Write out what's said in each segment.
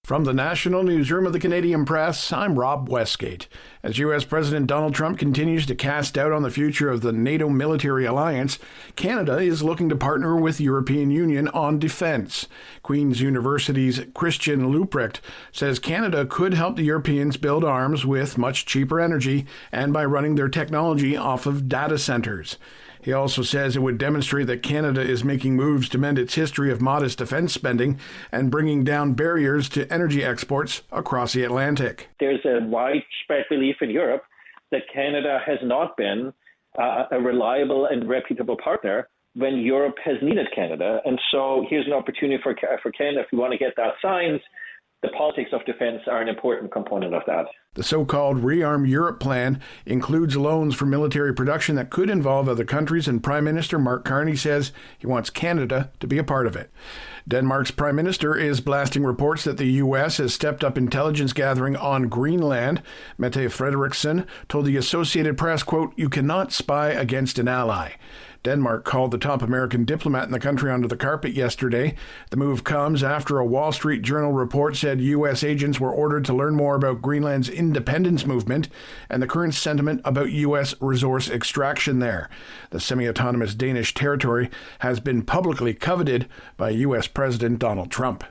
From the National Newsroom of the Canadian Press, I'm Rob Westgate. As U.S. President Donald Trump continues to cast doubt on the future of the NATO military alliance, Canada is looking to partner with the European Union on defense. Queen's University's Christian Leuprecht says Canada could help the Europeans build arms with much cheaper energy and by running their technology off of data centers. He also says it would demonstrate that Canada is making moves to mend its history of modest defense spending and bringing down barriers to energy exports across the Atlantic. There's a widespread belief in Europe that Canada has not been a reliable and reputable partner when Europe has needed Canada. And so here's an opportunity for Canada, if we want to get that signed. The politics of defense are an important component of that. The so-called rearm Europe plan includes loans for military production that could involve other countries, and Prime Minister Mark Carney says he wants Canada to be a part of it. Denmark's Prime Minister is blasting reports that the U.S. has stepped up intelligence gathering on Greenland. Mette Frederiksen told the Associated Press, quote, "You cannot spy against an ally." Denmark called the top American diplomat in the country under the carpet yesterday. The move comes after a Wall Street Journal report said U.S. agents were ordered to learn more about Greenland's independence movement and the current sentiment about U.S. resource extraction there. The semi-autonomous Danish territory has been publicly coveted by U.S. President Donald Trump.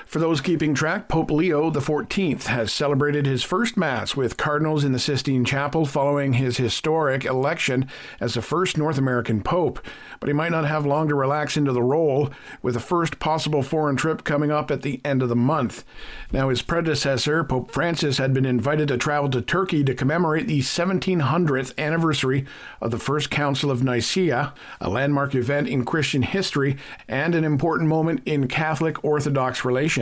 For those keeping track, Pope Leo XIV has celebrated his first Mass with cardinals in the Sistine Chapel following his historic election as the first North American Pope. But he might not have long to relax into the role, with the first possible foreign trip coming up at the end of the month. Now, his predecessor, Pope Francis, had been invited to travel to Turkey to commemorate the 1700th anniversary of the First Council of Nicaea, a landmark event in Christian history and an important moment in Catholic-Orthodox relations.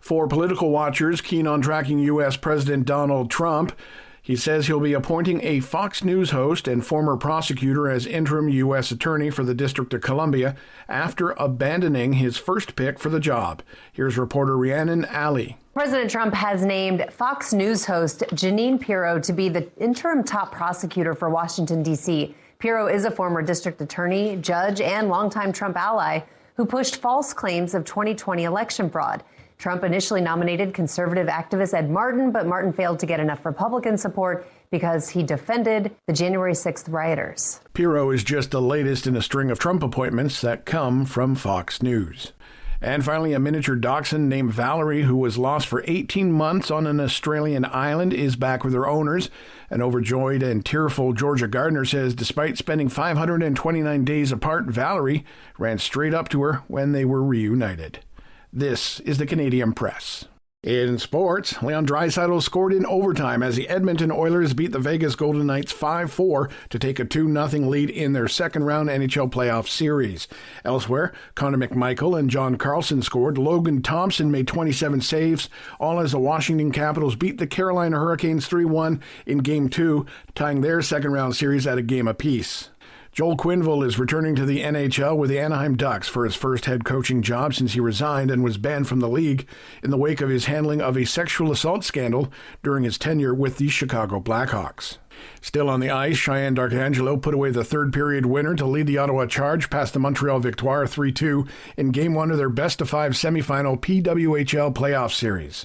For political watchers keen on tracking U.S. President Donald Trump, he says he'll be appointing a Fox News host and former prosecutor as interim U.S. attorney for the District of Columbia after abandoning his first pick for the job. Here's reporter Rhiannon Alley. President Trump has named Fox News host Jeanine Pirro to be the interim top prosecutor for Washington, D.C. Pirro is a former district attorney, judge, and longtime Trump ally who pushed false claims of 2020 election fraud. Trump initially nominated conservative activist Ed Martin, but Martin failed to get enough Republican support because he defended the January 6th rioters. Pirro is just the latest in a string of Trump appointments that come from Fox News. And finally, a miniature dachshund named Valerie, who was lost for 18 months on an Australian island, is back with her owners. An overjoyed and tearful Georgia Gardner says despite spending 529 days apart, Valerie ran straight up to her when they were reunited. This is the Canadian Press. In sports, Leon Draisaitl scored in overtime as the Edmonton Oilers beat the Vegas Golden Knights 5-4 to take a 2-0 lead in their second-round NHL playoff series. Elsewhere, Connor McMichael and John Carlson scored. Logan Thompson made 27 saves, all as the Washington Capitals beat the Carolina Hurricanes 3-1 in Game 2, tying their second-round series at a game apiece. Joel Quenneville is returning to the NHL with the Anaheim Ducks for his first head coaching job since he resigned and was banned from the league in the wake of his handling of a sexual assault scandal during his tenure with the Chicago Blackhawks. Still on the ice, Cheyenne D'Arcangelo put away the third-period winner to lead the Ottawa Charge past the Montreal Victoire 3-2 in Game 1 of their best-of-5 semifinal PWHL playoff series.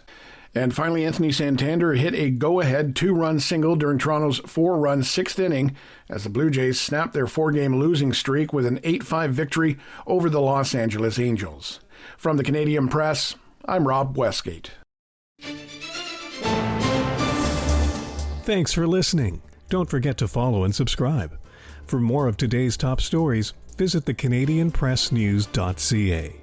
And finally, Anthony Santander hit a go-ahead 2-run single during Toronto's 4-run 6th inning as the Blue Jays snapped their 4-game losing streak with an 8-5 victory over the Los Angeles Angels. From the Canadian Press, I'm Rob Westgate. Thanks for listening. Don't forget to follow and subscribe. For more of today's top stories, visit thecanadianpressnews.ca.